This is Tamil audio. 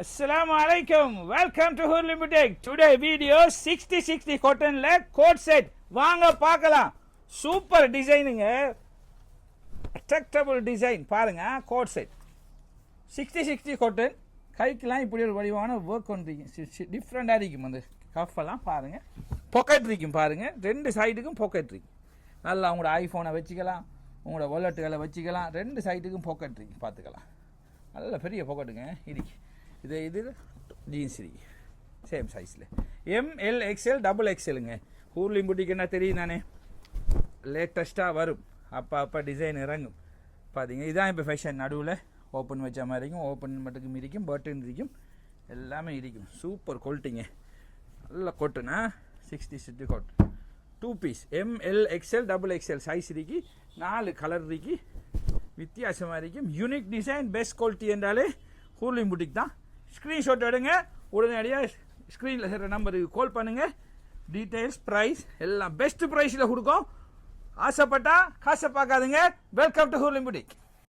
Assalamu alaikum. Welcome to Hurli Boutique. Today video 60-60 cotton ல coat set. வாங்க பார்க்கலாம். சூப்பர் டிசைனுங்க. அட்ராக்டபிள் டிசைன் பாருங்க கோட் செட் 60-60 cotton. கைக்கெல்லாம் இப்படி ஒரு வடிவான ஒர்க் ஒன்றிருக்கு. டிஃப்ரெண்டாக இருக்கும் அந்த கஃபெல்லாம் பாருங்க. பாக்கெட் இருக்கும் பாருங்க. ரெண்டு சைடுக்கும் பாக்கெட் இருக்கு. நல்லா உங்களோட ஐஃபோனை வச்சுக்கலாம், உங்களோட வாலெட்டுகளை வச்சுக்கலாம். ரெண்டு சைடுக்கும் பாக்கெட் இருக்கு பார்த்துக்கலாம். நல்ல பெரிய பாக்கெட்டுங்க இருக்கு. இது ஜீன்ஸ் இருக்கு சேம் சைஸில் எம்எல் எக்ஸ்எல் டபுள் எக்ஸ்எலுங்க. ஹூர்லி புட்டிக்கு என்ன தெரியும் தானே, லேட்டஸ்ட்டாக வரும், அப்போ டிசைன் இறங்கும் பார்த்தீங்க. இதுதான் இப்போ ஃபேஷன். நடுவில் ஓப்பன் வச்ச மாதிரி இருக்கும், ஓப்பன் மட்டுக்கும் இருக்கும், பட்டன் இருக்கும், எல்லாமே இருக்கும். சூப்பர் குவாலிட்டிங்க, நல்ல கொட்டுனா 60-60 coat 2 piece M L XL double XL size இருக்கு. 4 கலர் இருக்கு, வித்தியாசமாக இருக்கும். யூனிக் டிசைன், பெஸ்ட் குவாலிட்டி என்றாலே ஹூர்லி புட்டிக் தான். ஸ்க்ரீன்ஷாட் எடுங்க, உடனடியாக ஸ்க்ரீனில் இருக்கிற நம்பருக்கு கால் பண்ணுங்கள். டீட்டெயில்ஸ், ப்ரைஸ் எல்லாம் பெஸ்ட் ப்ரைஸில் கொடுக்கும். ஆசைப்பட்டா காசை பார்க்காதுங்க. Welcome to Hurli boutique.